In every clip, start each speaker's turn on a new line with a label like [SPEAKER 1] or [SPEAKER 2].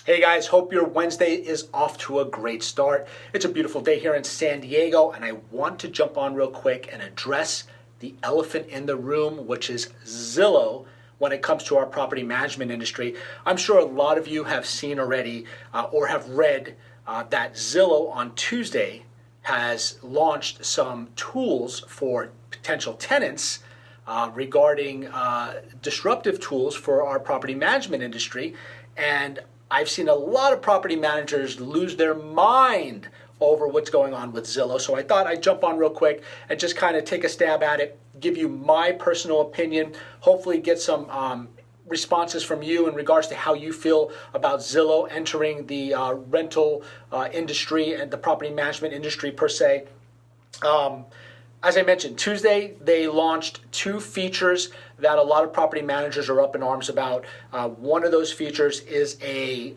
[SPEAKER 1] Hey guys, hope your Wednesday is off to a great start. It's a beautiful day here in San Diego, and I want to jump on real quick and address the elephant in the room, which is Zillow when it comes to our property management industry. I'm sure a lot of you have seen already or have read that Zillow on Tuesday has launched some tools for potential tenants regarding disruptive tools for our property management industry. And I've seen a lot of property managers lose their mind over what's going on with Zillow. So I thought I'd jump on real quick and just kind of take a stab at it, give you my personal opinion, hopefully get some responses from you in regards to how you feel about Zillow entering the rental industry and the property management industry per se. As I mentioned, Tuesday, they launched two features that a lot of property managers are up in arms about. One of those features is a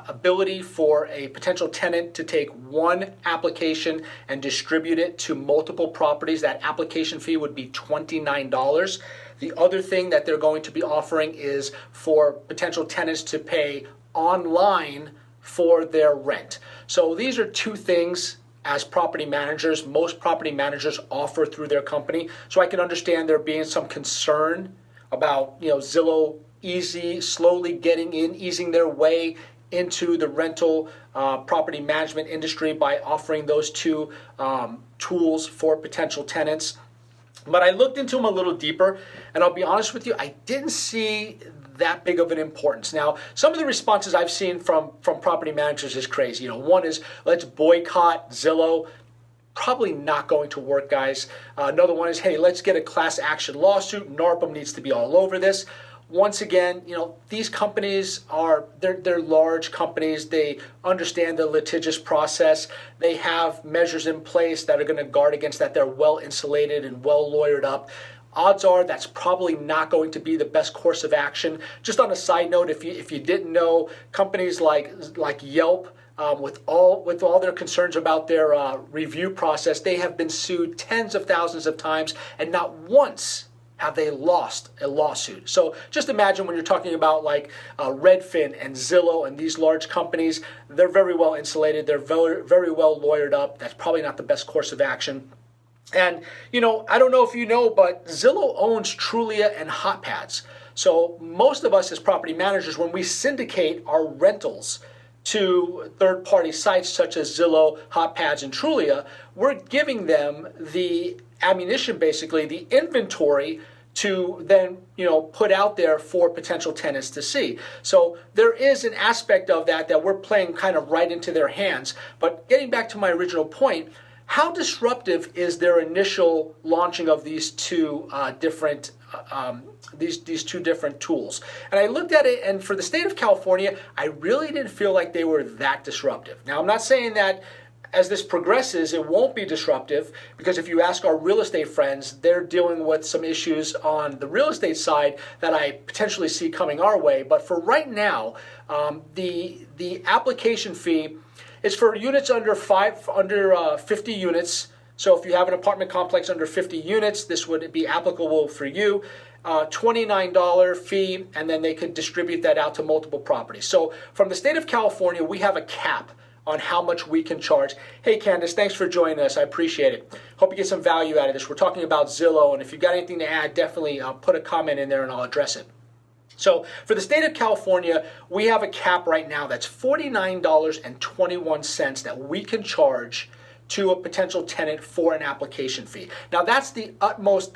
[SPEAKER 1] ability for a potential tenant to take one application and distribute it to multiple properties. That application fee would be $29. The other thing that they're going to be offering is for potential tenants to pay online for their rent. So these are two things as property managers, most property managers offer through their company. So I can understand there being some concern about, Zillow slowly getting in, easing their way into the rental property management industry by offering those two tools for potential tenants. But I looked into them a little deeper, and I'll be honest with you, I didn't see that big of an importance. Now, some of the responses I've seen from property managers is crazy. One is, let's boycott Zillow. Probably not going to work, guys. Another one is, hey, let's get a class action lawsuit. NARPM needs to be all over this. Once again, these companies they're large companies. They understand the litigious process. They have measures in place that are going to guard against that. They're well insulated and well lawyered up. Odds are that's probably not going to be the best course of action. Just on a side note, if you didn't know, companies like Yelp, with all their concerns about their review process, they have been sued tens of thousands of times, and not once have they lost a lawsuit. So just imagine when you're talking about like Redfin and Zillow and these large companies, they're very well insulated. They're very, very well lawyered up. That's probably not the best course of action. And, I don't know if you know, but Zillow owns Trulia and HotPads. So most of us as property managers, when we syndicate our rentals to third-party sites such as Zillow, HotPads, and Trulia, we're giving them the ammunition, basically, the inventory to then, put out there for potential tenants to see. So there is an aspect of that we're playing kind of right into their hands. But getting back to my original point, how disruptive is their initial launching of these two different these two different tools? And I looked at it, and for the state of California, I really didn't feel like they were that disruptive. Now, I'm not saying that as this progresses, it won't be disruptive, because if you ask our real estate friends, they're dealing with some issues on the real estate side that I potentially see coming our way. But for right now, the application fee is for units under 50 units. So if you have an apartment complex under 50 units, this would be applicable for you. $29 fee, and then they could distribute that out to multiple properties. So from the state of California, we have a cap on how much we can charge. Hey, Candace, thanks for joining us. I appreciate it. Hope you get some value out of this. We're talking about Zillow, and if you've got anything to add, definitely put a comment in there and I'll address it. So for the state of California, we have a cap right now that's $49.21 that we can charge to a potential tenant for an application fee. Now that's the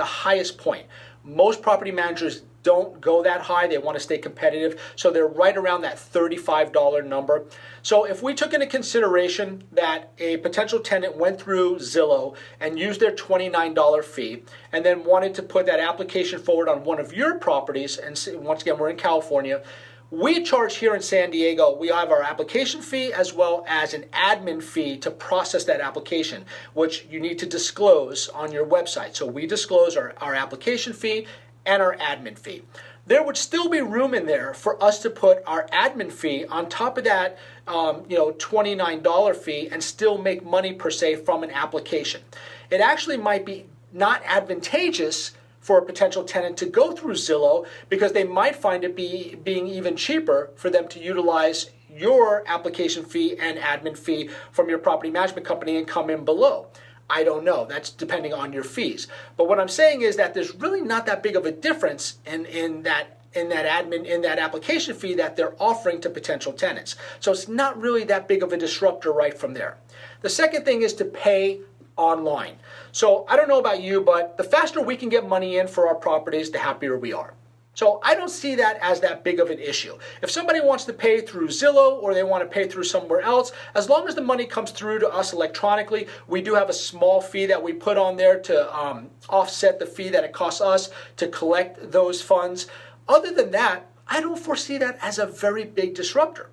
[SPEAKER 1] highest point. Most property managers don't go that high. They want to stay competitive. So they're right around that $35 number. So if we took into consideration that a potential tenant went through Zillow and used their $29 fee and then wanted to put that application forward on one of your properties, and once again, we're in California, we charge here in San Diego, we have our application fee as well as an admin fee to process that application, which you need to disclose on your website. So we disclose our application fee and our admin fee. There would still be room in there for us to put our admin fee on top of that $29 fee and still make money per se from an application. It actually might be not advantageous for a potential tenant to go through Zillow because they might find it being even cheaper for them to utilize your application fee and admin fee from your property management company and come in below. I don't know. That's depending on your fees. But what I'm saying is that there's really not that big of a difference in that application fee that they're offering to potential tenants. So it's not really that big of a disruptor right from there. The second thing is to pay online. So I don't know about you, but the faster we can get money in for our properties, the happier we are. So I don't see that as that big of an issue. If somebody wants to pay through Zillow or they want to pay through somewhere else, as long as the money comes through to us electronically, we do have a small fee that we put on there to offset the fee that it costs us to collect those funds. Other than that, I don't foresee that as a very big disruptor.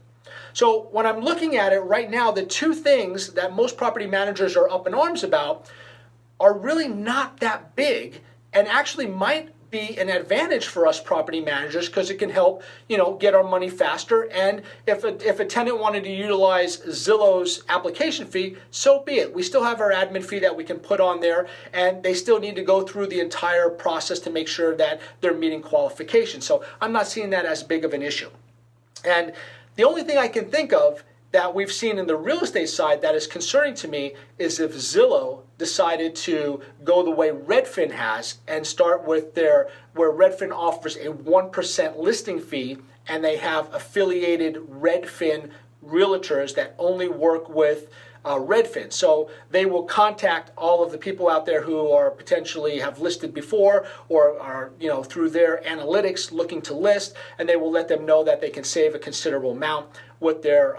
[SPEAKER 1] So when I'm looking at it right now, the two things that most property managers are up in arms about are really not that big and actually might be an advantage for us property managers because it can help, get our money faster. And if a tenant wanted to utilize Zillow's application fee, so be it. We still have our admin fee that we can put on there, and they still need to go through the entire process to make sure that they're meeting qualifications. So I'm not seeing that as big of an issue. And the only thing I can think of that we've seen in the real estate side that is concerning to me is if Zillow decided to go the way Redfin has and start with where Redfin offers a 1% listing fee and they have affiliated Redfin realtors that only work with Redfin. So they will contact all of the people out there who are potentially have listed before or are, through their analytics looking to list, and they will let them know that they can save a considerable amount with their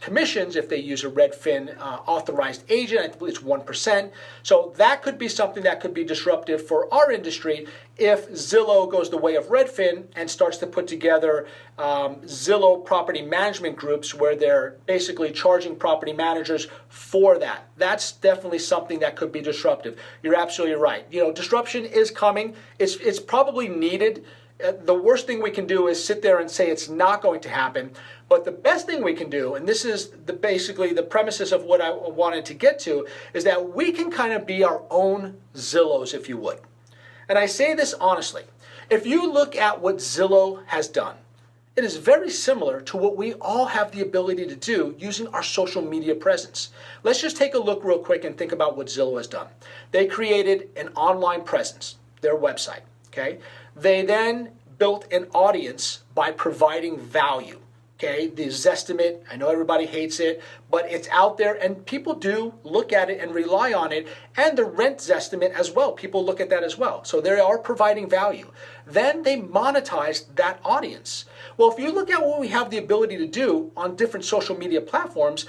[SPEAKER 1] commissions if they use a Redfin authorized agent. I believe it's 1%. So that could be something that could be disruptive for our industry if Zillow goes the way of Redfin and starts to put together Zillow property management groups where they're basically charging property managers for that. That's definitely something that could be disruptive. You're absolutely right. Disruption is coming. It's probably needed. The worst thing we can do is sit there and say it's not going to happen. But the best thing we can do, and this is basically the premises of what I wanted to get to, is that we can kind of be our own Zillows, if you would. And I say this honestly. If you look at what Zillow has done, it is very similar to what we all have the ability to do using our social media presence. Let's just take a look real quick and think about what Zillow has done. They created an online presence, their website, okay? They then built an audience by providing value. Okay, the Zestimate, I know everybody hates it, but it's out there and people do look at it and rely on it. And the rent Zestimate as well, people look at that as well. So they are providing value. Then they monetized that audience. Well, if you look at what we have the ability to do on different social media platforms,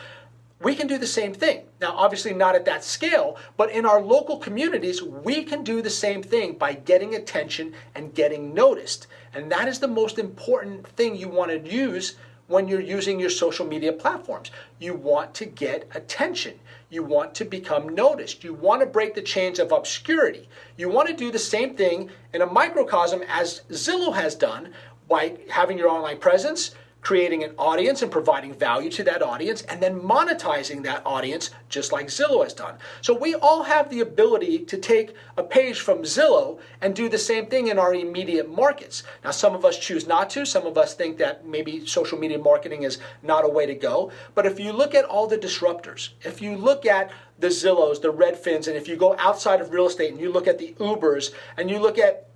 [SPEAKER 1] we can do the same thing. Now, obviously not at that scale, but in our local communities, we can do the same thing by getting attention and getting noticed. And that is the most important thing you want to use when you're using your social media platforms. You want to get attention. You want to become noticed. You want to break the chains of obscurity. You want to do the same thing in a microcosm as Zillow has done by having your online presence, creating an audience and providing value to that audience, and then monetizing that audience just like Zillow has done. So we all have the ability to take a page from Zillow and do the same thing in our immediate markets. Now, some of us choose not to. Some of us think that maybe social media marketing is not a way to go. But if you look at all the disruptors, if you look at the Zillows, the Redfins, and if you go outside of real estate and you look at the Ubers and you look at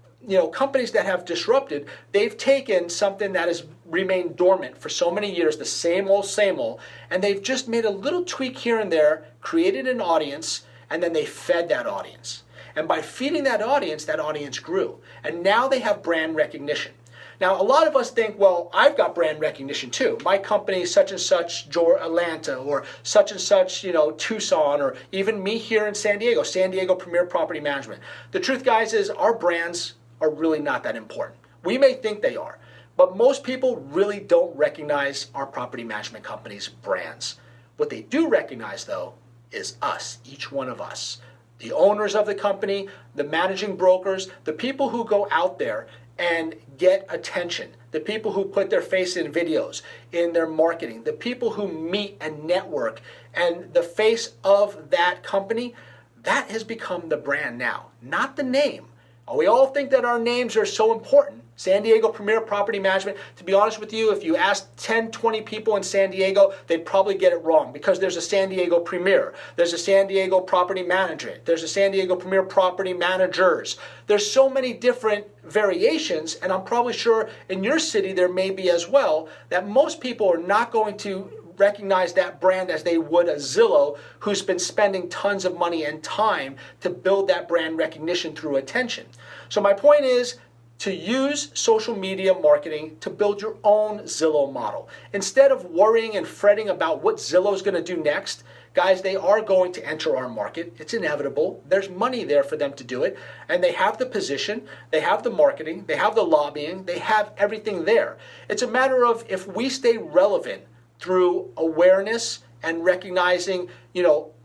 [SPEAKER 1] companies that have disrupted, they've taken something that has remained dormant for so many years, the same old, and they've just made a little tweak here and there, created an audience, and then they fed that audience. And by feeding that audience grew. And now they have brand recognition. Now, a lot of us think, well, I've got brand recognition too. My company is such and such Atlanta, or such and such, Tucson, or even me here in San Diego Premier Property Management. The truth, guys, is our brands are really not that important. We may think they are, but most people really don't recognize our property management company's brands. What they do recognize, though, is us, each one of us. The owners of the company, the managing brokers, the people who go out there and get attention, the people who put their face in videos, in their marketing, the people who meet and network, and the face of that company, that has become the brand now, not the name. We all think that our names are so important, San Diego Premier Property Management. To be honest with you, if you ask 10, 20 people in San Diego, they'd probably get it wrong because there's a San Diego Premier, there's a San Diego Property Management, there's a San Diego Premier Property Managers. There's so many different variations, and I'm probably sure in your city there may be as well, that most people are not going to recognize that brand as they would a Zillow who's been spending tons of money and time to build that brand recognition through attention. So my point is, to use social media marketing to build your own Zillow model. Instead of worrying and fretting about what Zillow is going to do next, guys, they are going to enter our market. It's inevitable. There's money there for them to do it. And they have the position, they have the marketing, they have the lobbying, they have everything there. It's a matter of if we stay relevant through awareness and recognizing,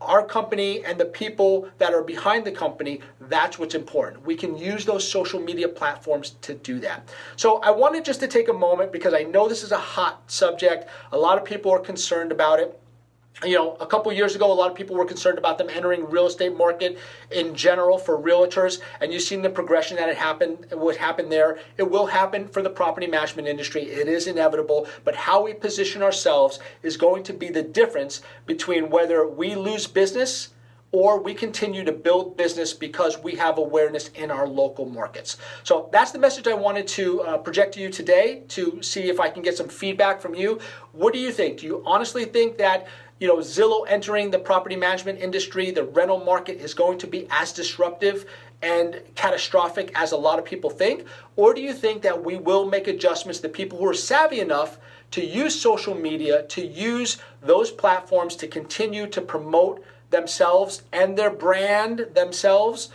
[SPEAKER 1] our company and the people that are behind the company, that's what's important. We can use those social media platforms to do that. So I wanted just to take a moment because I know this is a hot subject. A lot of people are concerned about it. A couple years ago, a lot of people were concerned about them entering real estate market in general for realtors, and you've seen the progression that would happen there. It will happen for the property management industry. It is inevitable, but how we position ourselves is going to be the difference between whether we lose business or we continue to build business because we have awareness in our local markets. So that's the message I wanted to project to you today to see if I can get some feedback from you. What do you think? Do you honestly think that Zillow entering the property management industry, the rental market, is going to be as disruptive and catastrophic as a lot of people think? Or do you think that we will make adjustments, the people who are savvy enough to use social media, to use those platforms to continue to promote themselves and their brand themselves,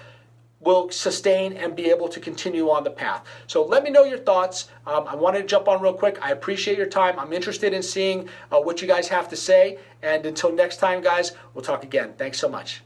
[SPEAKER 1] will sustain and be able to continue on the path? So let me know your thoughts. I wanted to jump on real quick. I appreciate your time. I'm interested in seeing what you guys have to say. And until next time, guys, we'll talk again. Thanks so much.